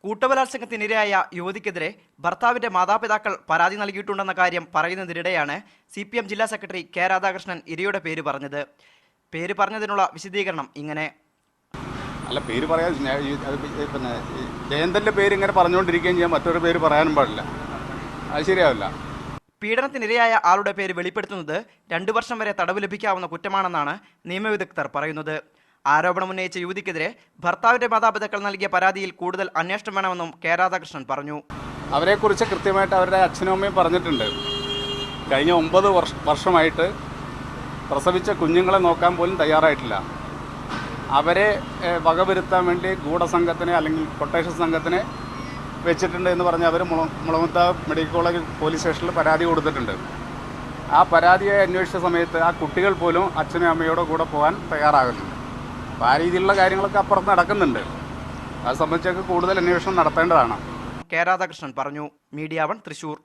കൂട്ടബലാത്സംഗത്തിനിരയായ യുവതിക്കെതിരെ ഭർത്താവിന്റെ മാതാപിതാക്കൾ പരാതി നൽകിയിട്ടുണ്ടെന്ന കാര്യം പറയുന്നതിനിടെയാണ് CPM ജില്ലാ സെക്രട്ടറി കെ രാധാകൃഷ്ണൻ ഇരയുടെ പേര് പറഞ്ഞത്. പേര് പറഞ്ഞതിനുള്ള വിശദീകരണം ഇങ്ങനെ: അല്ല, പേര് പറയാൻ പിന്നെ ജയന്തന്റെ പേര് ഇങ്ങനെ പറഞ്ഞുകൊണ്ടിരിക്കുകയും ചെയ്യാൻ മറ്റൊരു പേര് പറയാനും പാടില്ല. അത് ശരിയാവില്ല. പീഡനത്തിനിരയായ ആളുടെ പേര് വെളിപ്പെടുത്തുന്നത് 2 വർഷം വരെ തടവ് ലഭിക്കാവുന്ന കുറ്റമാണെന്നാണ് നിയമവിദഗ്ധർ പറയുന്നത്. ആരോപണമുന്നയിച്ച യുവതിക്കെതിരെ ഭർത്താവിന്റെ മാതാപിതാക്കൾ നൽകിയ പരാതിയിൽ കൂടുതൽ അന്വേഷണം വേണമെന്നും കെ രാധാകൃഷ്ണൻ പറഞ്ഞു. അവരെക്കുറിച്ച് കൃത്യമായിട്ട് അവരുടെ അച്ഛനും അമ്മയും പറഞ്ഞിട്ടുണ്ട്. കഴിഞ്ഞ 9 വർഷമായിട്ട് പ്രസവിച്ച കുഞ്ഞുങ്ങളെ നോക്കാൻ പോലും തയ്യാറായിട്ടില്ല. അവരെ വകവരുത്താൻ വേണ്ടി ഗൂഢസംഘത്തിനെ അല്ലെങ്കിൽ കൊട്ടേഷൻ സംഘത്തിനെ വെച്ചിട്ടുണ്ട് എന്ന് പറഞ്ഞ് അവർ മുളമുത്ത മെഡിക്കൽ കോളേജ് പോലീസ് സ്റ്റേഷനിൽ പരാതി കൊടുത്തിട്ടുണ്ട്. ആ പരാതിയെ അന്വേഷിച്ച സമയത്ത് ആ കുട്ടികൾ പോലും അച്ഛനും അമ്മയോടെ കൂടെ പോകാൻ തയ്യാറാകുന്നുണ്ട്. അപ്പോൾ ആ രീതിയിലുള്ള കാര്യങ്ങളൊക്കെ അപ്പുറത്ത് നടക്കുന്നുണ്ട്. അത് സംബന്ധിച്ചൊക്കെ കൂടുതൽ അന്വേഷണം നടത്തേണ്ടതാണ്. കെ രാധാകൃഷ്ണൻ പറഞ്ഞു. മീഡിയ 1 തൃശൂർ.